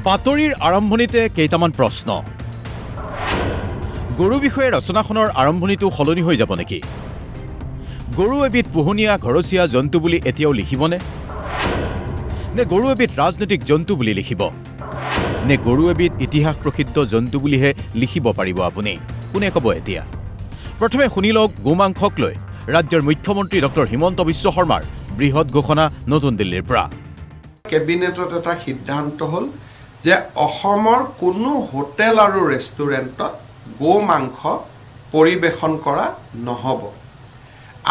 বাতৰিৰ আৰম্ভণিতে কেইটামান প্ৰশ্ন। গৰু বিষয়ে ৰচনাখনৰ আৰম্ভণিটো সলনি হৈ যাব নেকি? গৰু এবিধ পোহনীয়া ঘৰচীয়া জন্তু বুলি এতিয়াও লিখিবনে? নে গৰু এবিধ ৰাজনৈতিক জন্তু বুলি লিখিব? নে গৰু এবিধ ইতিহাস প্ৰসিদ্ধ জন্তু বুলিহে লিখিব পাৰিব আপুনি? কোনে ক'ব এতিয়া? প্ৰথমে শুনি লওক গোমাংসক লৈ ৰাজ্যৰ মুখ্যমন্ত্ৰী ডক্টৰ হিমন্ত বিশ্ব শৰ্মাৰ বৃহৎ ঘোষণা নতুন দিল্লীৰ পৰা। কেবিনেটত এটা সিদ্ধান্ত হ'ল যে অসমৰ কোনো হোটেল আৰু ৰেষ্টুৰেণ্টত গোমাংস পৰিৱেশন কৰা নহ'ব।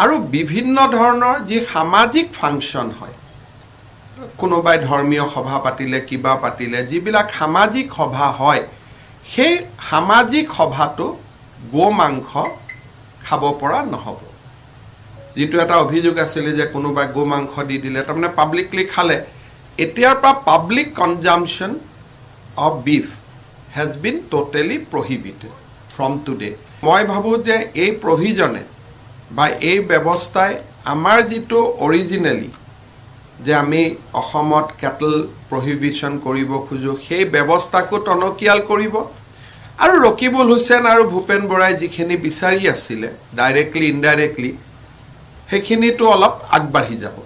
আৰু বিভিন্ন ধৰণৰ যি সামাজিক ফাংচন হয়, কোনোবাই ধৰ্মীয় সভা পাতিলে, কিবা পাতিলে, যিবিলাক সামাজিক সভা হয়, সেই সামাজিক সভাটো গোমাংস খাব পৰা নহ'ব। যিটো এটা অভিযোগ আছিলে যে কোনোবাই গোমাংস দি দিলে, তাৰমানে পাব্লিকলি খালে। এতিয়াৰ পৰা public consumption of beef has been totally prohibited from today. মই ভাবোঁ যে এই প্ৰভিজনে বা এই ব্যৱস্থাই আমাৰ যিটো অৰিজিনেলি যে আমি অসমত কেটল প্ৰহিবিশ্যন কৰিব খোজোঁ, সেই ব্যৱস্থাকো টনকিয়াল কৰিব। আৰু ৰকিবুল হুছেইন আৰু ভূপেন বৰাই যিখিনি বিচাৰি আছিলে ডাইৰেক্টলি ইনডাইৰেক্টলি, সেইখিনিতো অলপ আগবাঢ়ি যাব।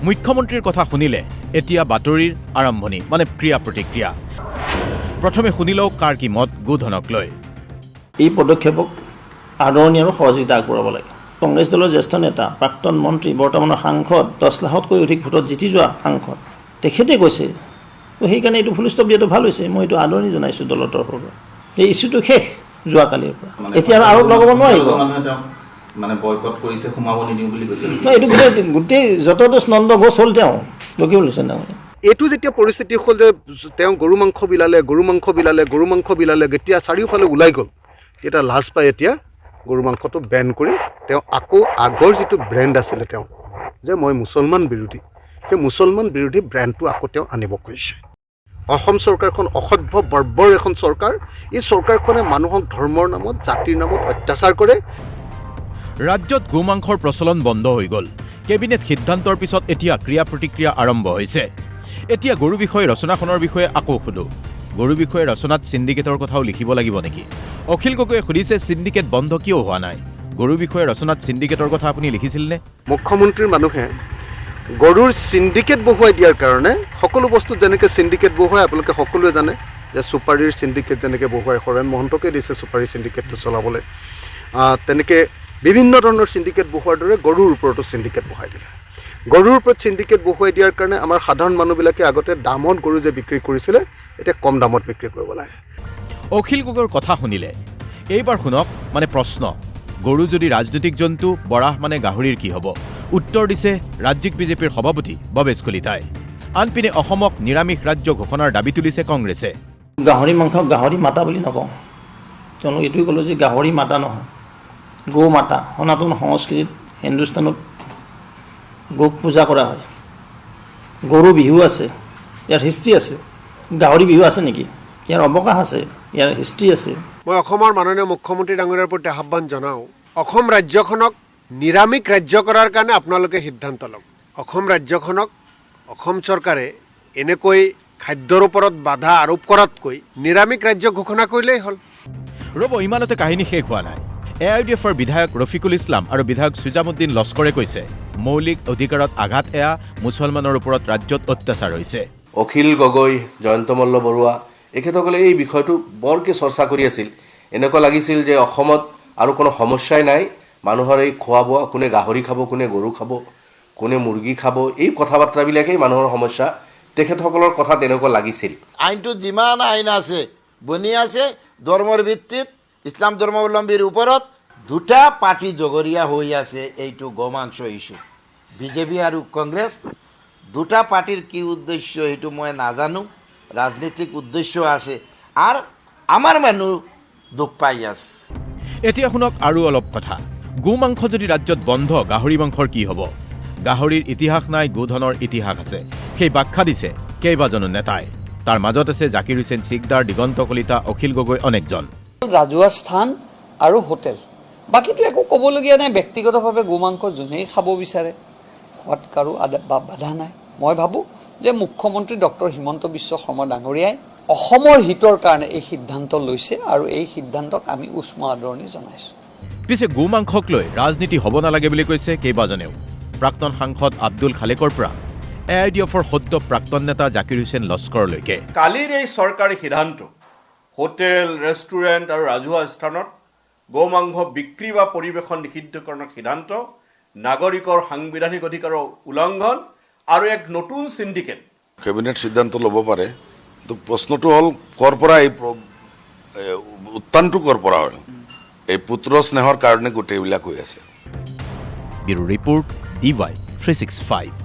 মুখ্যমন্ত্ৰীৰ কথা শুনিলে এতিয়া বাতৰিৰ আৰম্ভণি, মানে ক্ৰিয়া প্ৰতিক্ৰিয়া। প্ৰথমে শুনি লওক কাৰ কি মত গোধনক লৈ। এই পদক্ষেপক আদৰণি আৰু সহযোগিতা আগবঢ়াব লাগে। কংগ্ৰেছ দলৰ জ্যেষ্ঠ নেতা, প্ৰাক্তন মন্ত্ৰী, বৰ্তমানৰ সাংসদ, 10 লাখতকৈ অধিক ভোটত জিতি যোৱা সাংসদ, তেখেতে কৈছে। তো সেইকাৰণে এইটো ফুল ষ্টপ দিয়াটো ভাল হৈছে। মই এইটো আদৰণি জনাইছোঁ দলৰ তৰফৰ পৰা। এই ইছ্যুটো শেষ যোৱাকালিৰ পৰা, এতিয়া আৰু লগাব নোৱাৰিব। মানে বয়কট কৰিছে, সোমাব নিদিওঁ বুলি কৈছে। এইটো গোটেই যতদোষ নন্দ ঘোষ হ'ল তেওঁ, ৰকিবুল হুছেইন ডাঙৰীয়া। এইটো যেতিয়া পৰিস্থিতি হ'ল যে তেওঁ গৰু মাংস বিলালে, যেতিয়া চাৰিওফালে ওলাই গ'ল, তেতিয়া লাজ পাই এতিয়া গৰু মাংসটো বেন কৰি তেওঁ আকৌ আগৰ যিটো ব্ৰেণ্ড আছিলে তেওঁ যে মই মুছলমান বিৰোধী, সেই মুছলমান বিৰোধী ব্ৰেণ্ডটো আকৌ তেওঁ আনিব খুজিছে। অসম চৰকাৰখন অসভ্য বৰ্বৰ এখন চৰকাৰ। এই চৰকাৰখনে মানুহক ধৰ্মৰ নামত, জাতিৰ নামত অত্যাচাৰ কৰে। ৰাজ্যত গোমাংসৰ প্ৰচলন বন্ধ হৈ গ'ল। কেবিনেট সিদ্ধান্তৰ পিছত এতিয়া ক্ৰিয়া প্ৰতিক্ৰিয়া আৰম্ভ হৈছে। এতিয়া গৰু বিষয়ে ৰচনাখনৰ বিষয়ে আকৌ সোধো। গৰু বিষয়ে ৰচনাত চিণ্ডিকেটৰ কথাও লিখিব লাগিব নেকি? অখিল গগৈয়ে সুধিছে, চিণ্ডিকেট বন্ধ কিয় হোৱা নাই? গৰু বিষয়ে ৰচনাত চিণ্ডিকেটৰ কথা আপুনি লিখিছিলনে? মুখ্যমন্ত্ৰীৰ মানুহে গৰুৰ চিণ্ডিকেট বহুৱাই দিয়াৰ কাৰণে সকলো বস্তুত যেনেকৈ চিণ্ডিকেট বহুৱাই, আপোনালোকে সকলোৱে জানে যে চুপাৰীৰ চিণ্ডিকেট যেনেকৈ বহুৱাই, হৰেণ মহন্তকে দিছে চুপাৰী চিণ্ডিকেটটো চলাবলৈ, তেনেকৈ বিভিন্ন ধৰণৰ চিণ্ডিকেট বহুৱাৰ দৰে গৰুৰ ওপৰতো চিণ্ডিকেট বহাই দিলে। গৰুৰ ওপৰত চিণ্ডিকেট বহুৱাই দিয়াৰ কাৰণে আমাৰ সাধাৰণ মানুহবিলাকে আগতে দামত গৰু যে বিক্ৰী কৰিছিলে, এতিয়া কম দামত বিক্ৰী কৰিব লাগে। অখিল গগৈৰ কথা শুনিলে। এইবাৰ শুনক মানে প্ৰশ্ন, গৰু যদি ৰাজনৈতিক জন্তু, বৰাহ মানে গাহৰিৰ কি হ'ব? উত্তৰ দিছে ৰাজ্যিক বিজেপিৰ সভাপতি ভৱেশ কলিতাই। আনপিনে অসমক নিৰামিষ ৰাজ্য ঘোষণাৰ দাবী তুলিছে কংগ্ৰেছে। গাহৰি মাংসক গাহৰি মাতা বুলি নকওঁ। তেওঁলোক এইটোৱে ক'লোঁ যে গাহৰি মাতা নহয়, গৌ মাতা। সনাতন সংস্কৃতিত হিন্দুস্তানত গৌক পূজা কৰা হয়। গৰু বিহু আছে, ইয়াৰ হিষ্ট্ৰী আছে। গাহৰি বিহু আছে নেকি? ইয়াৰ অৱকাশ আছে, ইয়াৰ হিষ্ট্ৰী আছে। মই অসমৰ মাননীয় মুখ্যমন্ত্ৰী ডাঙৰীয়াৰ প্ৰতি আহ্বান জনাওঁ, অসম ৰাজ্যখনক নিৰামিষ ৰাজ্য কৰাৰ কাৰণে আপোনালোকে সিদ্ধান্ত লওক। অসম ৰাজ্যখনক অসম চৰকাৰে এনেকৈ খাদ্যৰ ওপৰত বাধা আৰোপ কৰাতকৈ নিৰামিষ ৰাজ্য ঘোষণা কৰিলেই হ'ল। ৰ'ব, ইমানতে কাহিনী শেষ হোৱা নাই। AIUDFৰ বিধায়ক ৰফিকুল ইছলাম আৰু বিধায়ক সুজামুদ্দিন লস্কৰে কৈছে, মৌলিক অধিকাৰত আঘাত এয়া মুছলমানৰ ওপৰত ৰাজ্যত অত্যাচাৰ হৈছে। অখিল গগৈ, জয়ন্ত মল্ল বৰুৱা এখেতসকলে এই বিষয়টো বৰকৈ চৰ্চা কৰি আছিল। এনেকুৱা লাগিছিল যে অসমত আৰু কোনো সমস্যাই নাই, মানুহৰ এই খোৱা বোৱা, কোনে গাহৰি খাব, কোনে গৰু খাব, কোনে মুৰ্গী খাব, এই কথা বাৰ্তাবিলাকেই মানুহৰ সমস্যা। তেখেতসকলৰ কথা তেনেকুৱা লাগিছিল। আইনটো যিমান আইন আছে বনি আছে ধৰ্মৰ ভিত্তিত, ইছলাম ধৰ্মাৱলম্বীৰ ওপৰত দুটা পাৰ্টি জগৰীয়া হৈ আছে এইটো গোমাংস ইস্যু। বিজেপি আৰু কংগ্ৰেছ দুটা পাৰ্টিৰ কি উদ্দেশ্য সেইটো মই নাজানো। ৰাজনীতিক উদ্দেশ্য আছে আৰু আমাৰ মানুহ দুখ পাই আছে। এতিয়া শুনক আৰু অলপ কথা। গোমাংস যদি ৰাজ্যত বন্ধ, গাহৰি মাংসৰ কি হ'ব? গাহৰিৰ ইতিহাস নাই, গোধনৰ ইতিহাস আছে। সেই ব্যাখ্যা দিছে কেইবাজনো নেতাই। তাৰ মাজত আছে জাকিৰ হুছেইন চিকদাৰ, দিগন্ত কলিতা, অখিল গগৈ, অনেকজন। ৰাজহুৱা স্থান আৰু হোটেল, বাকীটো একো ক'বলগীয়া নাই। ব্যক্তিগতভাৱে গোমাংস যোনেই খাব বিচাৰে, খোৱাত কাৰো বাধা নাই। মই ভাবোঁ যে মুখ্যমন্ত্ৰী ডক্টৰ হিমন্ত বিশ্ব শৰ্মা ডাঙৰীয়াই অসমৰ হিতৰ কাৰণে এই সিদ্ধান্ত লৈছে আৰু এই সিদ্ধান্তক আমি উষ্ম আদৰণি জনাইছোঁ। পিছে গো মাংসক লৈ ৰাজনীতি হ'ব নালাগে বুলি কৈছে কেইবাজনেও। প্ৰাক্তন সাংসদ আব্দুল খালেকৰ পৰা AIDFৰ সদ্য প্ৰাক্তন নেতা জাকিৰ হুছেইন লস্কৰলৈকে। কালিৰ এই চৰকাৰী সিদ্ধান্ত হোটেল ৰেষ্টুৰেণ্ট আৰু ৰাজহুৱা স্থানত গো মাংস বিক্ৰী বা পৰিৱেশন নিষিদ্ধকৰণৰ সিদ্ধান্ত নাগৰিকৰ সাংবিধানিক অধিকাৰৰ উলংঘন আৰু এক নতুন চিণ্ডিকেট। কেবিনেট সিদ্ধান্ত ল'ব পাৰে, তো প্ৰশ্নটো হ'ল কৰ পৰা এই উত্থানটো কৰ পৰা হ'ল? এই পুত্ৰ স্নেহৰ কাৰণে গোটেইবিলাক হৈ আছে। Bureau report DY 365।